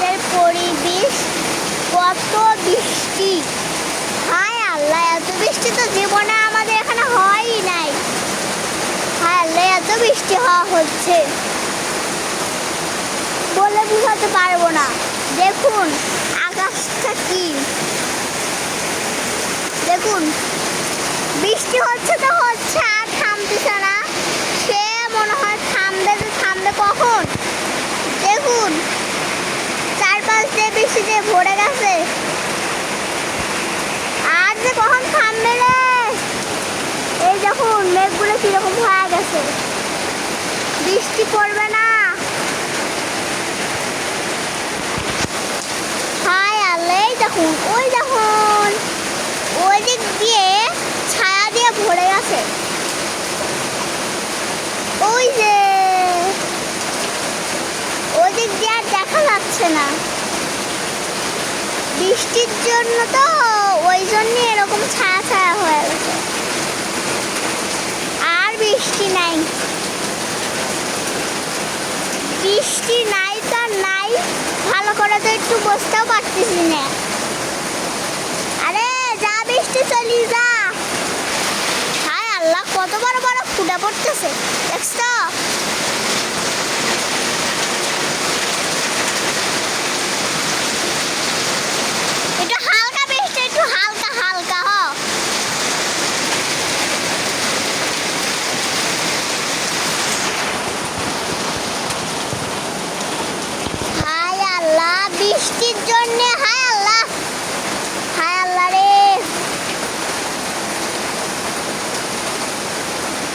আমাদের পরিবেশ কত বৃষ্টি। হায় আল্লাহ, এত বৃষ্টি তো জীবনে আমাদের এখানে হয়ই নাই। হায় আল্লাহ, এত বৃষ্টি হচ্ছে বলে বুঝাতে পারবো না। দেখুন আকাশটা কি, দেখুন বৃষ্টি হচ্ছে তো হচ্ছে, আর থামতেছে না। সে মনে হয় থামবে, তো থামবে কখন। দেখুন চারপাশ দিয়ে বৃষ্টি দিয়ে ভরে গেছে, আর যে কখন থামবে রে। এই দেখুন মেঘগুলো কিরকম হয়ে গেছে, বৃষ্টি পড়বে না। হায় আল্লাহ, এই দেখুন, ওই দেখুন ওই দিক দিয়ে ছায়া দিয়ে ভরে গেছে। ওই যে ওই দিক দিয়ে আর দেখা যাচ্ছে না, বৃষ্টির জন্য তো, ওই জন্য এরকম ছায়া ছায়া হয়ে গেছে। আর বৃষ্টি নাই, বৃষ্টি নাই তো নাই, ভালো করে তো একটু বসতেও পারতেছি না। আরে যা বৃষ্টি চলি যা। হায় আল্লাহ, কত বড় বড় ফুটা পড়তেছে, দেখছো? একটু হালকা বৃষ্টি, একটু হালকা হালকা হায় আল্লাহ, বৃষ্টির জন্য হায়